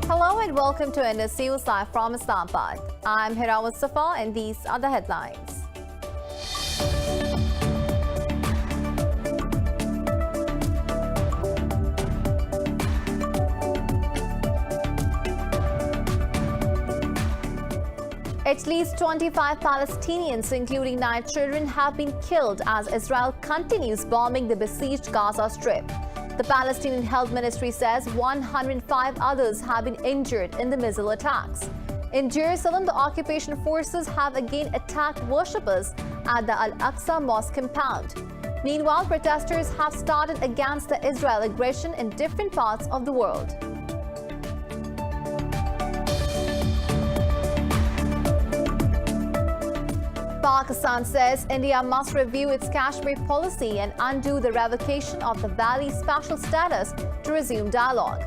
Hello and welcome to Indus News live from Islamabad. I'm Hira Mustafa and these are the headlines. At least 25 Palestinians, including 9 children, have been killed as Israel continues bombing the besieged Gaza Strip. The Palestinian Health Ministry says 105 others have been injured in the missile attacks. In Jerusalem, the occupation forces have again attacked worshippers at the Al-AQSA mosque compound. Meanwhile, protesters have started against the Israel aggression in different parts of the world. Pakistan says India must review its Kashmir policy and undo the revocation of the Valley Special status to resume dialogue.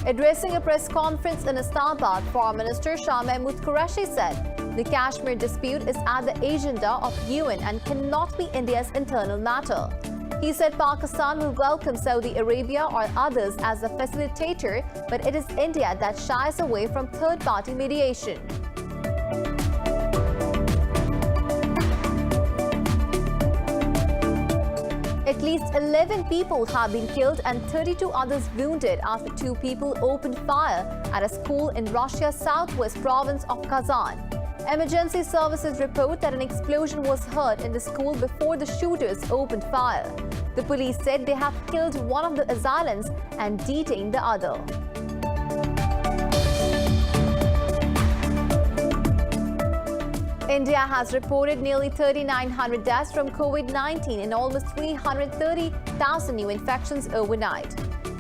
Addressing a press conference in Islamabad, Foreign Minister Shah Mahmood Qureshi said the Kashmir dispute is at the agenda of UN and cannot be India's internal matter. He said Pakistan will welcome Saudi Arabia or others as a facilitator, but it is India that shies away from third-party mediation. At least 11 people have been killed and 32 others wounded after 2 people opened fire at a school in Russia's southwest province of Kazan. Emergency services report that an explosion was heard in the school before the shooters opened fire. The police said they have killed one of the assailants and detained the other. India has reported nearly 3,900 deaths from COVID-19 and almost 330,000 new infections overnight.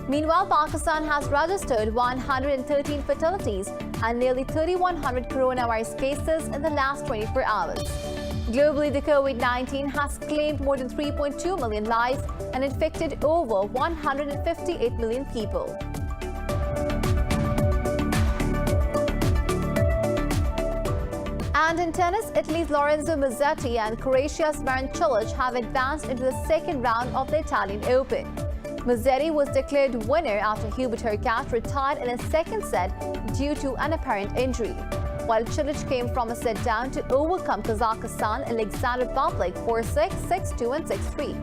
Meanwhile, Pakistan has registered 113 fatalities and nearly 3,100 coronavirus cases in the last 24 hours. Globally, the COVID-19 has claimed more than 3.2 million lives and infected over 158 million people. And in tennis, Italy's Lorenzo Musetti and Croatia's Marin Cilic have advanced into the second round of the Italian Open. Musetti was declared winner after Hubert Hurkacz retired in a second set due to an apparent injury, while Cilic came from a set down to overcome Kazakhstan Alexander Bublik 4-6, 6-2 and 6-3.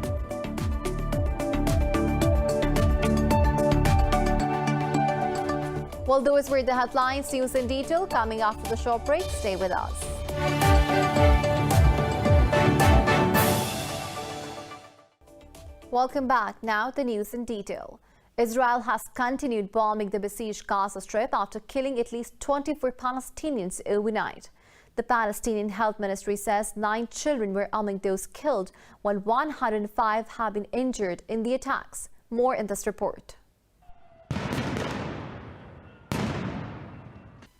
Well, those were the headlines. News in detail coming after the short break. Stay with us. Welcome back. Now the news in detail. Israel has continued bombing the besieged Gaza Strip after killing at least 24 Palestinians overnight. The Palestinian Health Ministry says 9 children were among those killed, while 105 have been injured in the attacks. More in this report.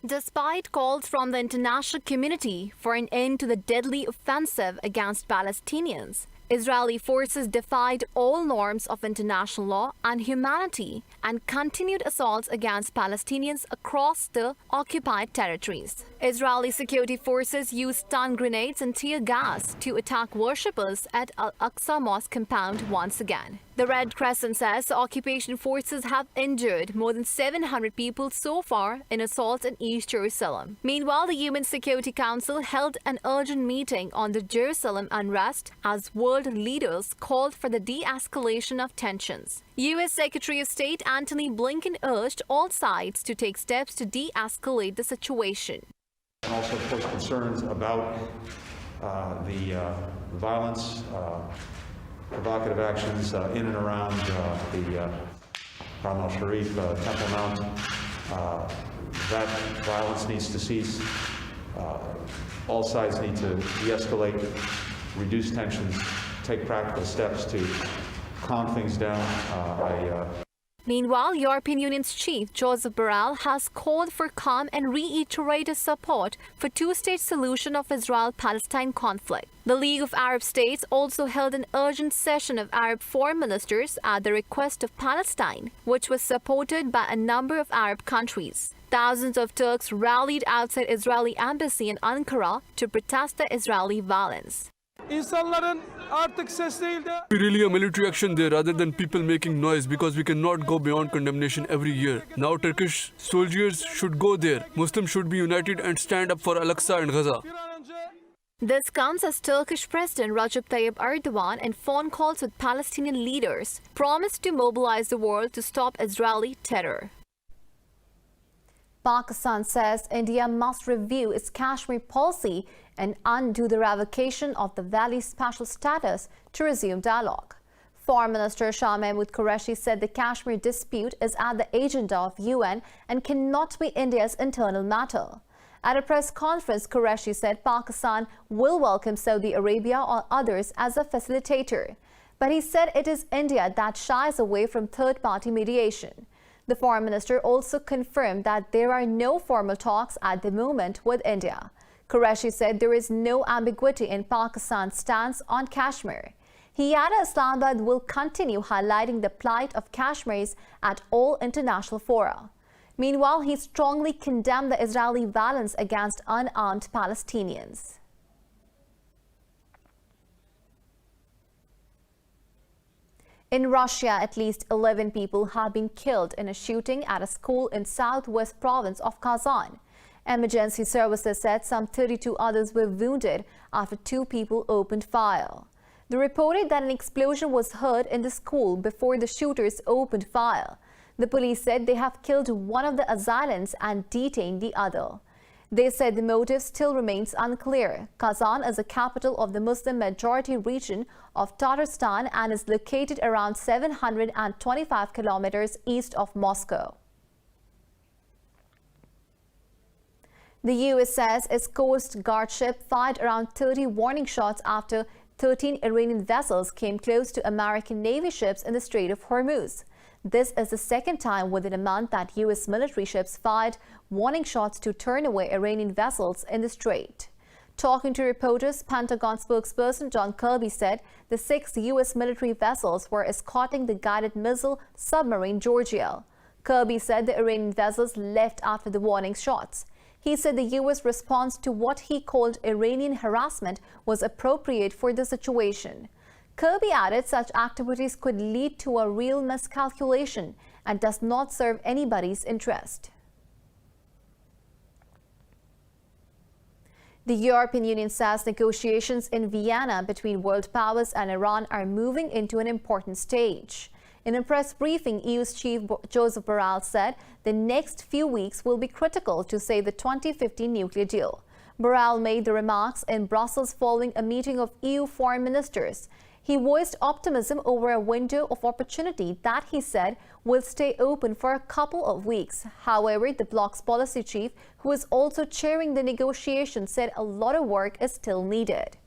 Despite calls from the international community for an end to the deadly offensive against Palestinians, Israeli forces defied all norms of international law and humanity and continued assaults against Palestinians across the occupied territories. Israeli security forces used stun grenades and tear gas to attack worshippers at Al-Aqsa mosque compound once again. The Red Crescent says the occupation forces have injured more than 700 people so far in assaults in East Jerusalem. Meanwhile, the UN Security Council held an urgent meeting on the Jerusalem unrest as world leaders called for the de-escalation of tensions. U.S. Secretary of State Antony Blinken urged all sides to take steps to de-escalate the situation. And also, of course, concerns about the violence, provocative actions in and around the Haram al-Sharif, Temple Mount. That violence needs to cease. All sides need to de-escalate, reduce tensions, take practical steps to calm things down. Meanwhile, European Union's chief, Joseph Borrell, has called for calm and reiterated support for two-state solution of Israel-Palestine conflict. The League of Arab States also held an urgent session of Arab foreign ministers at the request of Palestine, which was supported by a number of Arab countries. Thousands of Turks rallied outside Israeli embassy in Ankara to protest the Israeli violence. İnsanların artık ses değil de We really a military action there rather than people making noise because we cannot go beyond condemnation every year. Now Turkish soldiers should go there. Muslims should be united and stand up for Al-Aqsa and Gaza. bir an önce This comes as Turkish President Recep Tayyip Erdogan and phone calls with Palestinian leaders promised to mobilize the world to stop Israeli terror. Pakistan says India must review its Kashmir policy and undo the revocation of the valley's special status to resume dialogue. Foreign Minister Shah Mahmood Qureshi said the Kashmir dispute is at the agenda of UN and cannot be India's internal matter. At a press conference, Qureshi said Pakistan will welcome Saudi Arabia or others as a facilitator. But he said it is India that shies away from third-party mediation. The foreign minister also confirmed that there are no formal talks at the moment with India. Qureshi said there is no ambiguity in Pakistan's stance on Kashmir. He added Islamabad will continue highlighting the plight of Kashmiris at all international fora. Meanwhile, he strongly condemned the Israeli violence against unarmed Palestinians. In Russia, at least 11 people have been killed in a shooting at a school in southwest province of Kazan. Emergency services said some 32 others were wounded after 2 people opened fire. They reported that an explosion was heard in the school before the shooters opened fire. The police said they have killed one of the assailants and detained the other. They said the motive still remains unclear. Kazan is the capital of the Muslim-majority region of Tatarstan and is located around 725 kilometers east of Moscow. The U.S. says its Coast Guard ship fired around 30 warning shots after 13 Iranian vessels came close to American Navy ships in the Strait of Hormuz. This is the second time within a month that U.S. military ships fired warning shots to turn away Iranian vessels in the strait. Talking to reporters, Pentagon spokesperson John Kirby said the 6 U.S. military vessels were escorting the guided missile submarine Georgia. Kirby said the Iranian vessels left after the warning shots. He said the U.S. response to what he called Iranian harassment was appropriate for the situation. Kirby added such activities could lead to a real miscalculation and does not serve anybody's interest. The European Union says negotiations in Vienna between world powers and Iran are moving into an important stage. In a press briefing, EU's chief Joseph Borrell said the next few weeks will be critical to save the 2015 nuclear deal. Borrell made the remarks in Brussels following a meeting of EU foreign ministers. He voiced optimism over a window of opportunity that he said will stay open for a couple of weeks. However, the bloc's policy chief, who is also chairing the negotiations, said a lot of work is still needed.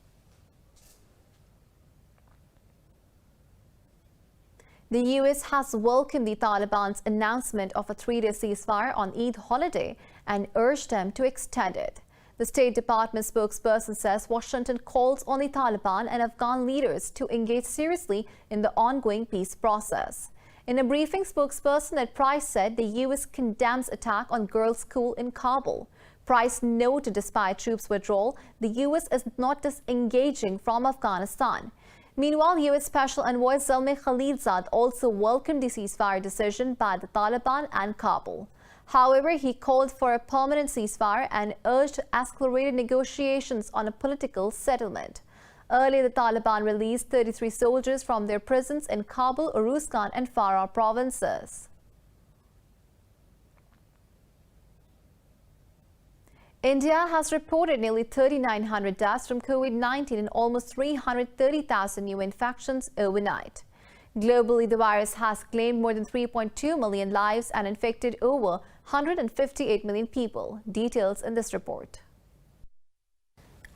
The U.S. has welcomed the Taliban's announcement of a 3-day ceasefire on Eid holiday and urged them to extend it. The State Department spokesperson says Washington calls on the Taliban and Afghan leaders to engage seriously in the ongoing peace process. In a briefing, spokesperson Ed Price said the U.S. condemns attack on girls' school in Kabul. Price noted despite troops' withdrawal, the U.S. is not disengaging from Afghanistan. Meanwhile, U.S. Special Envoy Zalmay Khalilzad also welcomed the ceasefire decision by the Taliban and Kabul. However, he called for a permanent ceasefire and urged accelerated negotiations on a political settlement. Earlier, the Taliban released 33 soldiers from their prisons in Kabul, Uruzgan, and Farah provinces. India has reported nearly 3,900 deaths from COVID-19 and almost 330,000 new infections overnight. Globally, the virus has claimed more than 3.2 million lives and infected over 158 million people. Details in this report.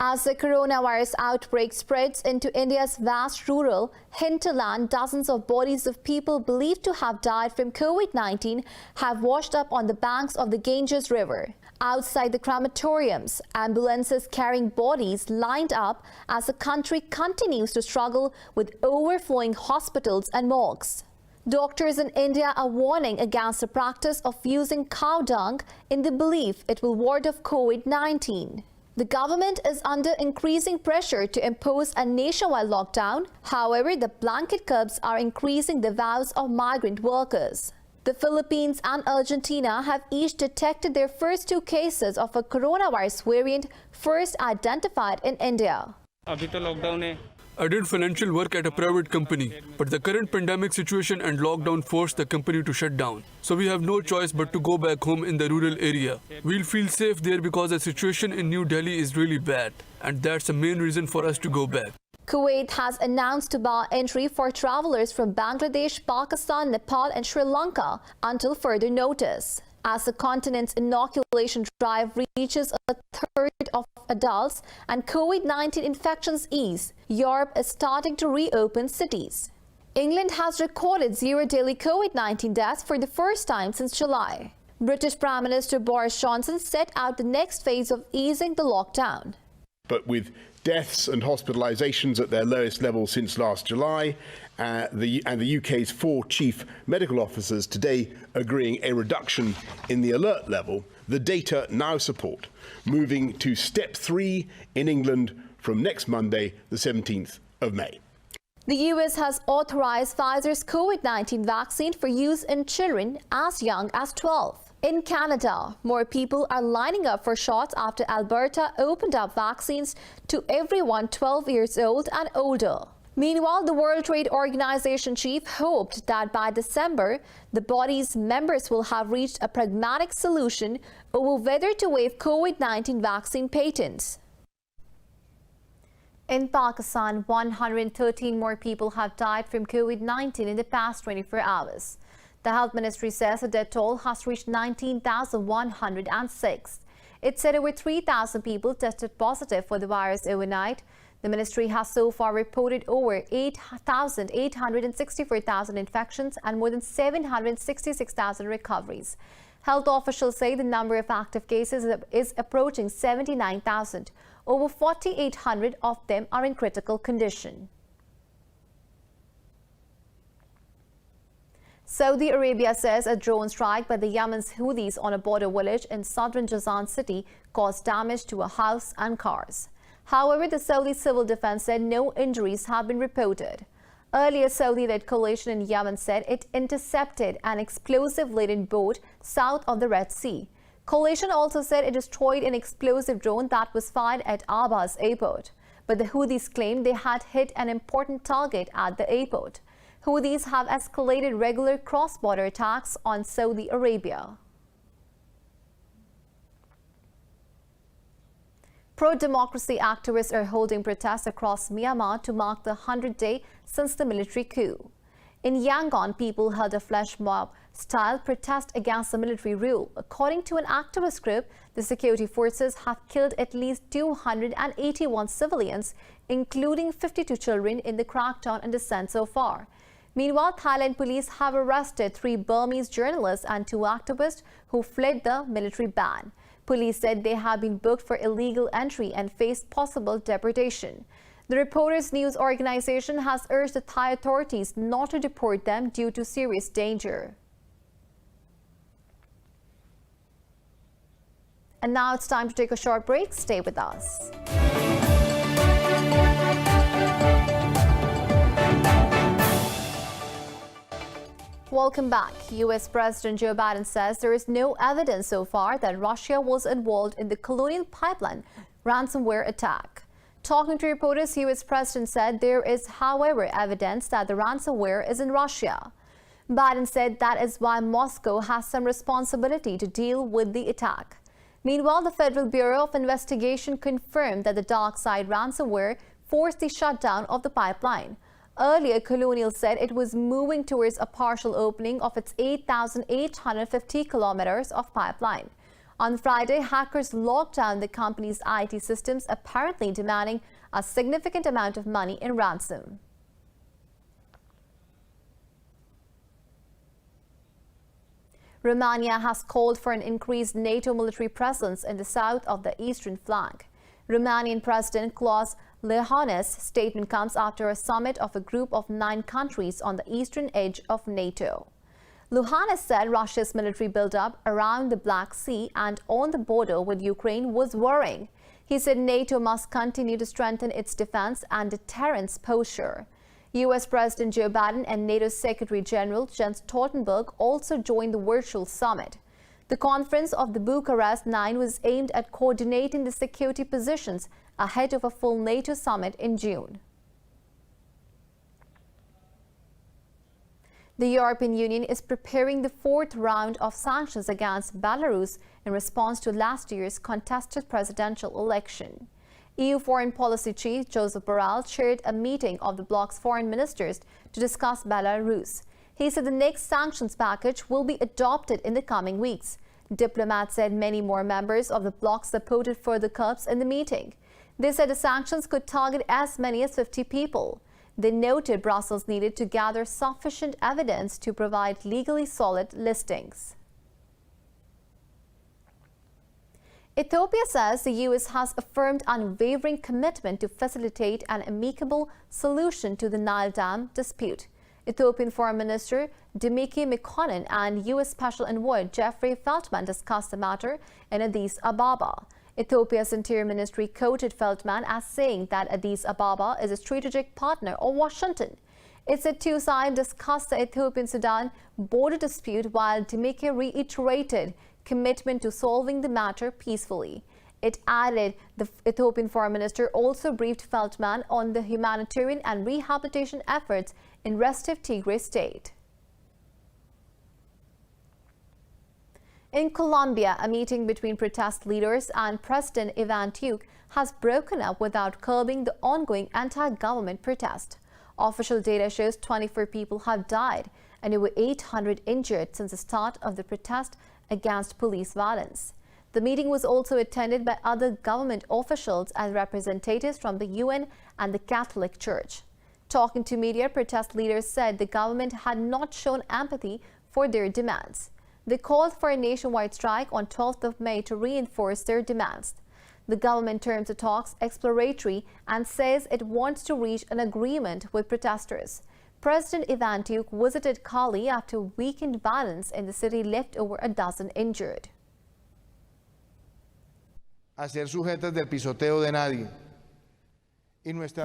As the coronavirus outbreak spreads into India's vast rural hinterland, dozens of bodies of people believed to have died from COVID-19 have washed up on the banks of the Ganges River. Outside the crematoriums, ambulances carrying bodies lined up as the country continues to struggle with overflowing hospitals and morgues. Doctors in India are warning against the practice of using cow dung in the belief it will ward off COVID-19. The government is under increasing pressure to impose a nationwide lockdown. However, the blanket curbs are increasing the vows of migrant workers. The Philippines and Argentina have each detected their first 2 cases of a coronavirus variant first identified in India. I did financial work at a private company, but the current pandemic situation and lockdown forced the company to shut down. So we have no choice but to go back home in the rural area. We'll feel safe there because the situation in New Delhi is really bad, and that's the main reason for us to go back. Kuwait has announced to bar entry for travelers from Bangladesh, Pakistan, Nepal and Sri Lanka until further notice. As the continent's inoculation drive reaches a third of adults and COVID-19 infections ease, Europe is starting to reopen cities. England has recorded 0 daily COVID-19 deaths for the first time since July. British Prime Minister Boris Johnson set out the next phase of easing the lockdown. But with deaths and hospitalisations at their lowest level since last July, the UK's 4 chief medical officers today agreeing a reduction in the alert level, the data now support moving to step 3 in England from next Monday, the 17th of May. The US has authorized Pfizer's COVID-19 vaccine for use in children as young as 12. In Canada, more people are lining up for shots after Alberta opened up vaccines to everyone 12 years old and older. Meanwhile, the World Trade Organization chief hoped that by December, the body's members will have reached a pragmatic solution over whether to waive COVID-19 vaccine patents. In Pakistan, 113 more people have died from COVID-19 in the past 24 hours. The Health Ministry says the death toll has reached 19,106. It said over 3,000 people tested positive for the virus overnight. The ministry has so far reported over 864,000 infections and more than 766,000 recoveries. Health officials say the number of active cases is approaching 79,000. Over 4,800 of them are in critical condition. Saudi Arabia says a drone strike by the Yemen's Houthis on a border village in southern Jazan city caused damage to a house and cars. However, the Saudi Civil Defense said no injuries have been reported. Earlier, Saudi-led coalition in Yemen said it intercepted an explosive-laden boat south of the Red Sea. Coalition also said it destroyed an explosive drone that was fired at Abbas airport. But the Houthis claimed they had hit an important target at the airport. Houthis have escalated regular cross-border attacks on Saudi Arabia. Pro-democracy activists are holding protests across Myanmar to mark the 100th day since the military coup. In Yangon, people held a flash mob-style protest against the military rule. According to an activist group, the security forces have killed at least 281 civilians, including 52 children, in the crackdown and dissent so far. Meanwhile, Thailand police have arrested 3 Burmese journalists and 2 activists who fled the military ban. Police said they have been booked for illegal entry and face possible deportation. The Reporters News organization has urged the Thai authorities not to deport them due to serious danger. And now it's time to take a short break. Stay with us. Welcome back. U.S. President Joe Biden says there is no evidence so far that Russia was involved in the Colonial Pipeline ransomware attack. Talking to reporters, U.S. President said there is, however, evidence that the ransomware is in Russia. Biden said that is why Moscow has some responsibility to deal with the attack. Meanwhile, the Federal Bureau of Investigation confirmed that the dark side ransomware forced the shutdown of the pipeline. Earlier, Colonial said it was moving towards a partial opening of its 8,850 kilometers of pipeline. On Friday, hackers locked down the company's IT systems, apparently demanding a significant amount of money in ransom. Romania has called for an increased NATO military presence in the south of the eastern flank. Romanian President Klaus Iohannis' statement comes after a summit of a group of 9 countries on the eastern edge of NATO. Iohannis said Russia's military buildup around the Black Sea and on the border with Ukraine was worrying. He said NATO must continue to strengthen its defense and deterrence posture. U.S. President Joe Biden and NATO Secretary General Jens Stoltenberg also joined the virtual summit. The conference of the Bucharest Nine was aimed at coordinating the security positions ahead of a full NATO summit in June. The European Union is preparing the fourth round of sanctions against Belarus in response to last year's contested presidential election. EU Foreign Policy Chief Joseph Borrell chaired a meeting of the bloc's foreign ministers to discuss Belarus. He said the next sanctions package will be adopted in the coming weeks. Diplomats said many more members of the bloc supported further curbs in the meeting. They said the sanctions could target as many as 50 people. They noted Brussels needed to gather sufficient evidence to provide legally solid listings. Ethiopia says the U.S. has affirmed unwavering commitment to facilitate an amicable solution to the Nile Dam dispute. Ethiopian Foreign Minister Demeke Mekonnen and U.S. Special Envoy Jeffrey Feltman discussed the matter in Addis Ababa. Ethiopia's Interior Ministry quoted Feltman as saying that Addis Ababa is a strategic partner of Washington. It said two sides discussed the Ethiopian-Sudan border dispute while Demeke reiterated commitment to solving the matter peacefully. It added the Ethiopian Foreign Minister also briefed Feltman on the humanitarian and rehabilitation efforts in restive Tigray state. In Colombia, a meeting between protest leaders and President Iván Duque has broken up without curbing the ongoing anti-government protest. Official data shows 24 people have died and over 800 injured since the start of the protest against police violence. The meeting was also attended by other government officials and representatives from the UN and the Catholic Church. Talking to media, protest leaders said the government had not shown empathy for their demands. They called for a nationwide strike on 12th of May to reinforce their demands. The government terms the talks exploratory and says it wants to reach an agreement with protesters. President Iván Duque visited Cali after weekend violence in the city left over a dozen injured. A ser sujetas del pisoteo de nadie.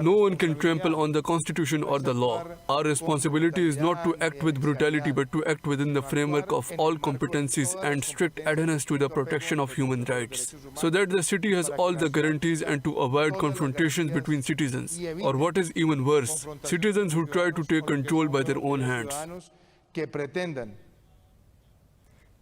No one can trample on the Constitution or the law. Our responsibility is not to act with brutality but to act within the framework of all competencies and strict adherence to the protection of human rights, so that the city has all the guarantees and to avoid confrontations between citizens, or what is even worse, citizens who try to take control by their own hands.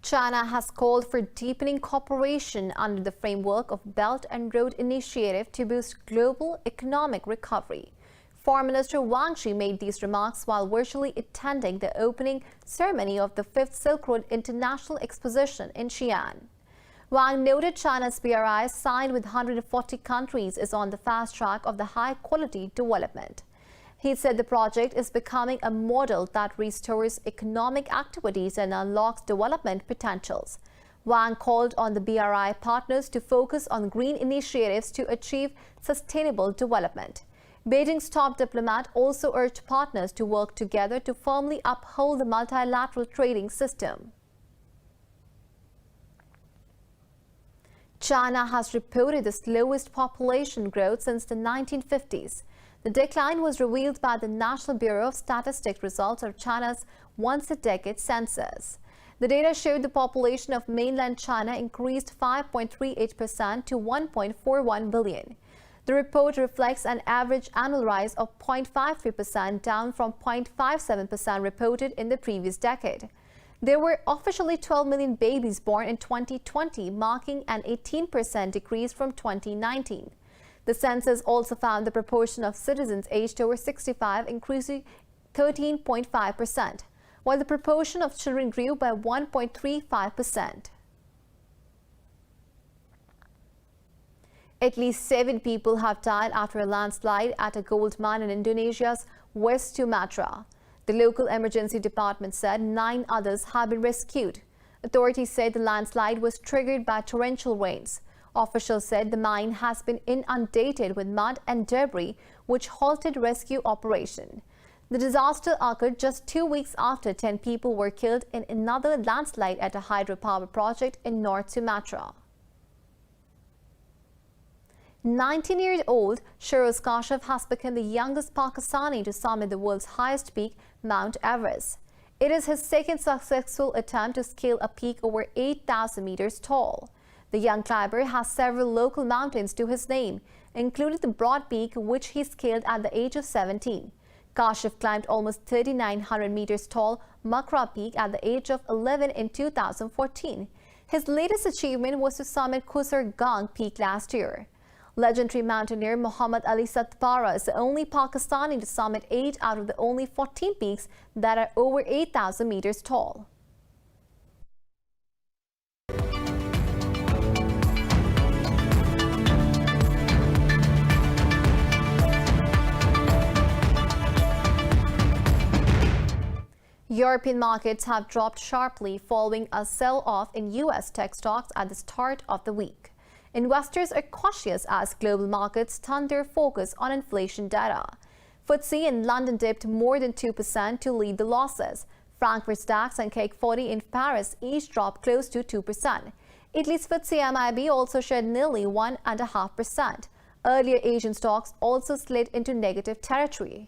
China has called for deepening cooperation under the framework of Belt and Road Initiative to boost global economic recovery. Foreign Minister Wang Yi made these remarks while virtually attending the opening ceremony of the 5th Silk Road International Exposition in Xi'an. Wang noted China's BRI signed with 140 countries is on the fast track of the high-quality development. He said the project is becoming a model that restores economic activities and unlocks development potentials. Wang called on the BRI partners to focus on green initiatives to achieve sustainable development. Beijing's top diplomat also urged partners to work together to firmly uphold the multilateral trading system. China has reported the slowest population growth since the 1950s. The decline was revealed by the National Bureau of Statistics results of China's once-a-decade census. The data showed the population of mainland China increased 5.38% to 1.41 billion. The report reflects an average annual rise of 0.53%, down from 0.57% reported in the previous decade. There were officially 12 million babies born in 2020, marking an 18% decrease from 2019. The census also found the proportion of citizens aged over 65 increasing 13.5%, while the proportion of children grew by 1.35%. At least 7 people have died after a landslide at a gold mine in Indonesia's West Sumatra. The local emergency department said 9 others have been rescued. Authorities said the landslide was triggered by torrential rains. Officials said the mine has been inundated with mud and debris, which halted rescue operation. The disaster occurred just 2 weeks after 10 people were killed in another landslide at a hydropower project in North Sumatra. 19-year-old Shiroz Kashif has become the youngest Pakistani to summit the world's highest peak, Mount Everest. It is his second successful attempt to scale a peak over 8,000 meters tall. The young climber has several local mountains to his name, including the Broad Peak, which he scaled at the age of 17. Kashif climbed almost 3,900 meters tall Makra Peak at the age of 11 in 2014. His latest achievement was to summit Khusar Gang Peak last year. Legendary mountaineer Muhammad Ali Satpara is the only Pakistani to summit 8 out of the only 14 peaks that are over 8,000 meters tall. European markets have dropped sharply following a sell-off in U.S. tech stocks at the start of the week. Investors are cautious as global markets turn their focus on inflation data. FTSE in London dipped more than 2% to lead the losses. Frankfurt's DAX and CAC 40 in Paris each dropped close to 2%. Italy's FTSE MIB also shed nearly 1.5%. Earlier Asian stocks also slid into negative territory.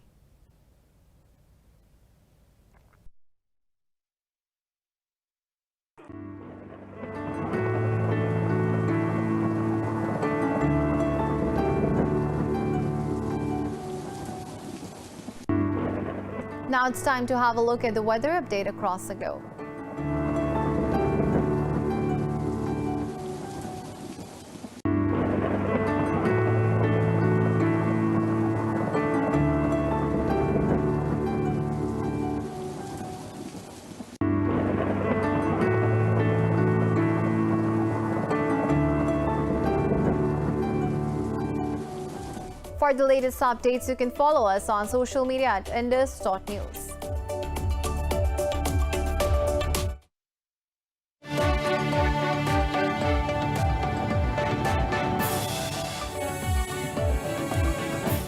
Now it's time to have a look at the weather update across the globe. For the latest updates, you can follow us on social media at Indus.News.